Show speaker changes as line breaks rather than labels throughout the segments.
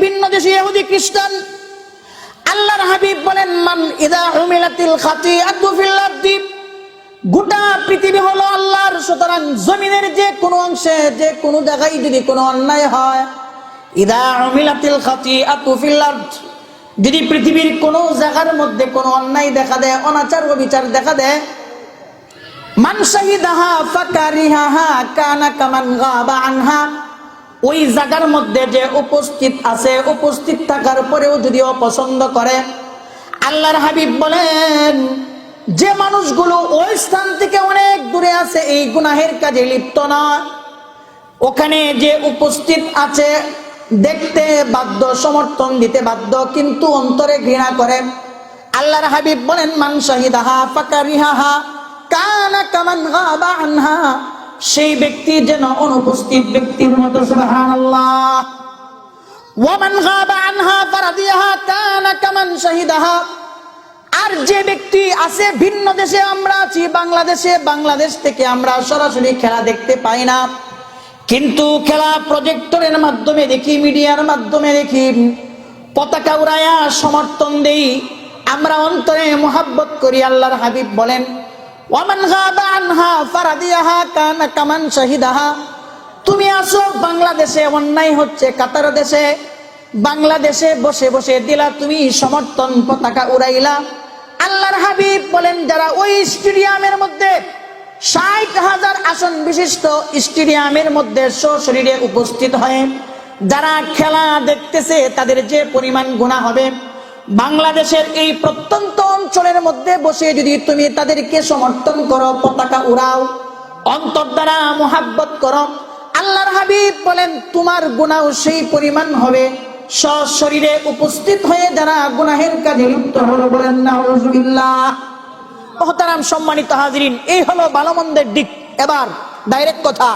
ভিন্ন দেশি ইহুদি খ্রিস্টান। আল্লাহর হাবিব বলেন, মান ইযা উমিলাতিল খাতিআতু ফিল আরদি, গোটা পৃথিবী হলো আল্লাহর, সুতরাং জমিনের যে কোনো অংশে যে কোনো জায়গায় যদি কোনো অন্যায় হয়, ইযা উমিলাতিল খাতিআতু ফিল আরদ, যদি পৃথিবীর কোনো জায়গার মধ্যে কোনো অন্যায় দেখা দেয়, অনাচার অবিচার দেখা দেয়, মান শাহিদাহা ফাকারিহাহা কানা কামান গাবা আনহা, ওই জায়গার মধ্যে যে উপস্থিত আছে, উপস্থিত থাকার পরেও যদি অপছন্দ করে, আল্লাহর হাবিব বলেন যে মানুষগুলো ওই স্থান থেকে অনেক দূরে আছে, এই গুনাহের কাজে লিপ্ত না, ওখানে যে উপস্থিত আছে দেখতে বাধ্য, সমর্থন দিতে বাধ্য, কিন্তু অন্তরে ঘৃণা করে, আল্লাহর হাবিব বলেন মান শাহিদাহা ফাকারিহাহা কানা কামান গাবা আনহা, সেই ব্যক্তি যেন অনুপস্থিত ব্যক্তির মতো। সুবহানাল্লাহ। ওয়া মান গাবা আনহা ফারাদিয়াহা কানা কামান শাহিদাহা, আর যে ব্যক্তি আছে ভিন্ন দেশে, আমরা আছি বাংলাদেশে, বাংলাদেশ থেকে আমরা সরাসরি খেলা দেখতে পাই না, কিন্তু খেলা প্রজেক্টরের মাধ্যমে দেখি, মিডিয়ার মাধ্যমে দেখি, পতাকা উড়ায়া সমর্থন দেই, আমরা অন্তরে মুহাব্বত করি। আল্লাহর হাবিব বলেন ওয়ামান গাবা আনহা ফারাদিয়াহা কানা কামান শাহিদাহা, তুমি আসো বাংলাদেশে, অন্যায় হচ্ছে কাতার দেশে, বাংলাদেশে বসে বসে দিলা তুমি সমর্থন, পতাকা উড়াইলা। আল্লাহর হাবিব বলেন যারা ওই স্টেডিয়ামের মধ্যে ৬০,০০০ আসন বিশিষ্ট স্টেডিয়ামের মধ্যে সশরীরে উপস্থিত হয়ে যারা খেলা দেখতেছে, তাদের যে পরিমাণ গুনাহ হবে, বাংলাদেশের এই প্রত্যন্ত অঞ্চলের মধ্যে বসে যদি তুমি তাদেরকে সমর্থন করো, পতাকা উড়াও, অন্তর দ্বারা মুহাব্বত করো, আল্লাহর হাবিব বলেন তোমার গুনাহ সেই পরিমাণ হবে সশরীরে উপস্থিত হয়ে যারা গুনাহের কাজে লিপ্ত হলো। বলেন নাউযুবিল্লাহ। মুহতারাম সম্মানিত হাজিরিন, এই হলো ভালো মন্দের দিক। এবার ডাইরেক্ট কথা,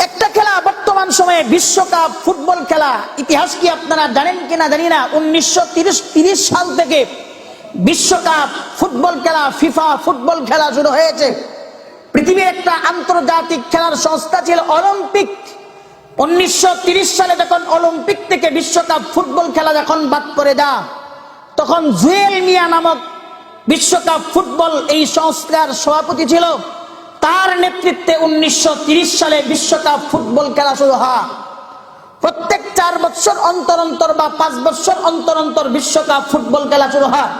একটা খেলা বর্তমান সময়ে বিশ্বকাপ ফুটবল খেলা, ইতিহাস কি আপনারা জানেন কিনা জানি না, 1930 সাল থেকে বিশ্বকাপ ফুটবল খেলা, ফিফা ফুটবল খেলা শুরু হয়েছে। পৃথিবীর একটা আন্তর্জাতিক খেলার সংস্থা ছিল অলিম্পিক। 1930 সালে যখন অলিম্পিক থেকে বিশ্বকাপ ফুটবল খেলা যখন বাদ করে দেয়, তখন জুয়েল মিয়া নামক বিশ্বকাপ ফুটবল এই সংস্থার সভাপতি ছিল। তার নেতৃত্বে 1930 সালে বিশ্বকাপ ফুটবল খেলা শুরু হয়। প্রত্যেক 4 বছর অন্তর অন্তর বা 5 বছর অন্তর অন্তর বিশ্বকাপ ফুটবল খেলা শুরু হয়।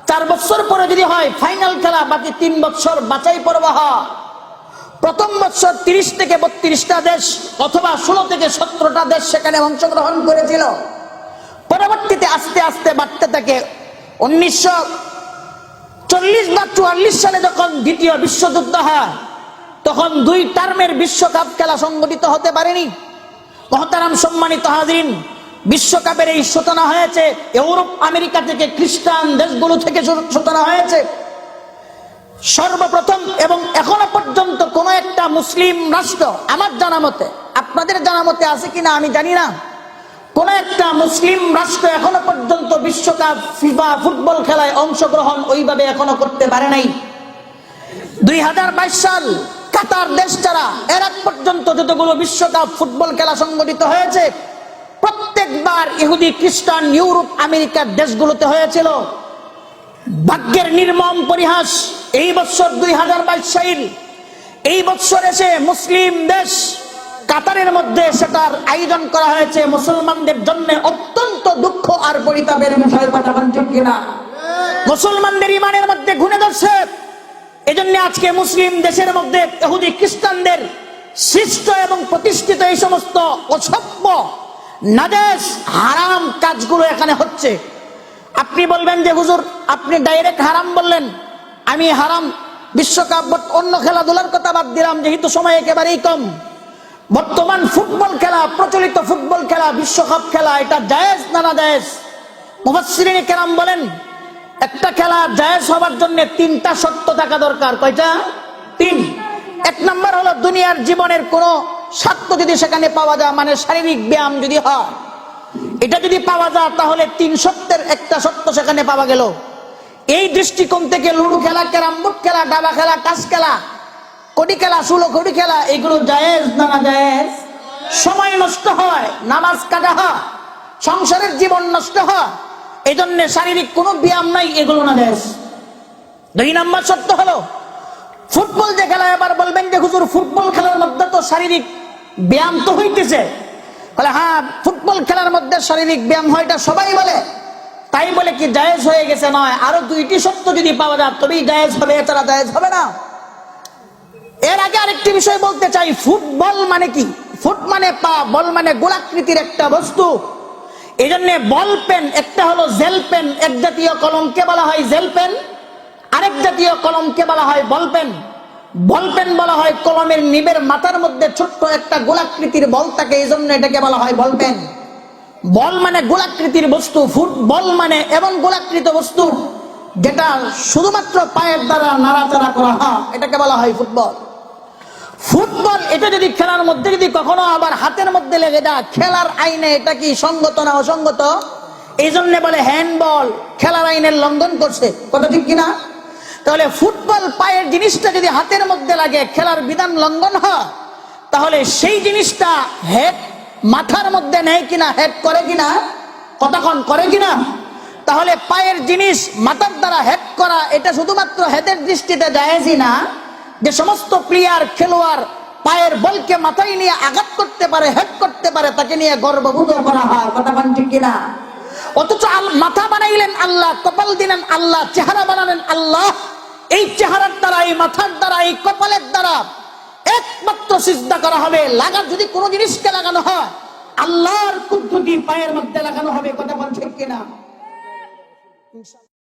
4 বছর পরে যদি হয় ফাইনাল খেলা, বাকি 3 বছর বাছাই পর্ব হয়। প্রথম বছর 30 থেকে 32টা দেশ অথবা 16 থেকে 17টা দেশ সেখানে অংশগ্রহণ করেছিল। পরবর্তীতে আস্তে আস্তে বাড়তে থাকে। 1940 বা 44 সালে যখন দ্বিতীয় বিশ্বযুদ্ধ হয়, তখন 2 টার্মের বিশ্বকাপ খেলা সংগঠিত হতে পারেনি। মুহতারাম সম্মানিত হাজিরিন, বিশ্বকাপের এই সূচনা হয়েছে ইউরোপ আমেরিকা থেকে, খ্রিস্টান দেশগুলো থেকে সূচনা হয়েছে সর্বপ্রথম। এবং এখনো পর্যন্ত কোন একটা মুসলিম রাষ্ট্র, আমার জানা মতে, আপনাদের জানা মতে আছে কিনা আমি জানি না, কোন একটা মুসলিম রাষ্ট্র এখনো পর্যন্ত বিশ্বকাপ ফিফা ফুটবল খেলায় অংশগ্রহণ ওইভাবে এখনো করতে পারে নাই। 2022 সাল কাতার দেশ ছাড়া এর আগ পর্যন্ত যতগুলো বিশ্বকাপ ফুটবল খেলা সংগঠিত হয়েছে, প্রত্যেকবার ইহুদি খ্রিস্টান ইউরোপ আমেরিকার দেশগুলোতে হয়েছিল। ভাগ্যের নির্মম পরিহাস, এই বছর 2022 সাল, এই বছর এসে মুসলিম দেশ কাতারের মধ্যে সেটার আয়োজন করা হয়েছে মুসলমানদের জন্য। অত্যন্ত দুঃখ আর পরিতাপের বিষয়, কথা বলছেন কিনা? মুসলমানদের ইমানের মধ্যে ঘুণে ধরছে। এজন্য আজকে মুসলিম দেশের মধ্যে ইহুদি খ্রিস্টানদের সৃষ্ট এবং প্রতিষ্ঠিত এই সমস্ত অসভ্য নাজায়েজ হারাম কাজগুলো এখানে হচ্ছে। আপনি বলবেন যে হুজুর আপনি ডাইরেক্ট হারাম বললেন, আমি হারাম বিশ্বকাপ অন্য খেলাধুলার কথা বাদ দিলাম যেহেতু সময় একেবারেই কম। বর্তমান ফুটবল খেলা, প্রচলিত ফুটবল খেলা, বিশ্বকাপ খেলা, এটা জায়েজ না না জায়েজ? মুফাসসিরিনে কেরাম বলেন একটা খেলা জায়েজ হবার জন্য 3টা শর্ত থাকা দরকার। কয়টা? 3। 1 নম্বর হলো দুনিয়ার জীবনের কোন স্বার্থ যদি সেখানে পাওয়া যায়, মানে শারীরিক ব্যায়াম যদি হয়, এটা যদি পাওয়া যায় তাহলে 3 শর্তের একটা শর্ত সেখানে পাওয়া গেল। এই দৃষ্টিকোণ থেকে লুডু খেলা, ক্যারাম বোর্ড খেলা, দাবা খেলা, তাস খেলা, কোটি খেলা, 16 কোটি খেলা, এগুলো জায়েজ না না জায়েজ? সময় নষ্ট হয়, নামাজ কাটা হয়, সংসারের জীবন নষ্ট হয়, এই জন্য শারীরিক কোনো ব্যায়াম নাই, এগুলো না দেশ। 2 নম্বর সত্য হলো ফুটবল যে খেলা, এবার বলবেন যে হুজুর ফুটবল খেলার মধ্যে তো শারীরিক ব্যায়াম তো হইতেছে, বলে হ্যাঁ ফুটবল খেলার মধ্যে শারীরিক ব্যায়াম হয়, এটা সবাই বলে, তাই বলে কি জায়েজ হয়ে গেছে? নয়, আরো 2টি সত্য যদি পাওয়া যায় তবেই জায়েজ হবে, এছাড়া জায়েজ হবে না। এর আগে আরেকটি বিষয় বলতে চাই, ফুটবল মানে কি? ফুট মানে পা, বল মানে গোলাকৃতির একটা বস্তু। এই জন্য বল পেন একটা হলো জেল পেন, এক জাতীয় কলমকে বলা হয় জেল পেন, আরেক জাতীয় কলমকে বলা হয় বল পেন। বল পেন বলা হয় কলমের নিবের মাথার মধ্যে ছোট্ট একটা গোলাকৃতির বল থাকে, এই জন্য এটাকে বলা হয় বল পেন। বল মানে গোলাকৃতির বস্তু, ফুটবল মানে এমন গোলাকৃত বস্তু যেটা শুধুমাত্র পায়ের দ্বারা নাড়াচাড়া করা হয়, এটাকে বলা হয় ফুটবল। ফুটবল এটা যদি খেলার মধ্যে যদি কখনো আবার হাতের মধ্যে লেগে যায়, খেলার আইনে এটা কি সঙ্গত না অসঙ্গত? এই জন্য বলে হ্যান্ডবল খেলার আইনের লঙ্ঘন করছে, কথা ঠিক কিনা? তাহলে ফুটবল পায়ের জিনিসটা যদি হাতের মধ্যে লাগে, খেলার বিধান লঙ্ঘন হয়, তাহলে সেই জিনিসটা হেড মাথার মধ্যে নেয় কিনা, হেড করে কিনা, কতক্ষণ করে কিনা? তাহলে পায়ের জিনিস মাথার দ্বারা হেড করা এটা শুধুমাত্র হেডের দৃষ্টিতে জায়েজই না, যে সমস্ত প্লেয়ার খেলোয়াড় পায়ের বলকে মাথায় নিয়ে আঘাত করতে পারে, হেড করতে পারে, তাকে নিয়ে গর্ববোধ করা হয়, কতক্ষণ ঠিক কিনা? অথচ মাথা বানাইলেন আল্লাহ, কপাল দিলেন আল্লাহ, চেহারা বানালেন আল্লাহ, এই চেহারার দ্বারা, এই মাথার দ্বারা, এই কপালের দ্বারা একমাত্র সিজদা করা হবে। লাগার যদি কোনো জিনিসকে লাগানো হয়, আল্লাহর কুদরতি পায়ের মধ্যে লাগানো হবে, কথা বল ঠিক কিনা?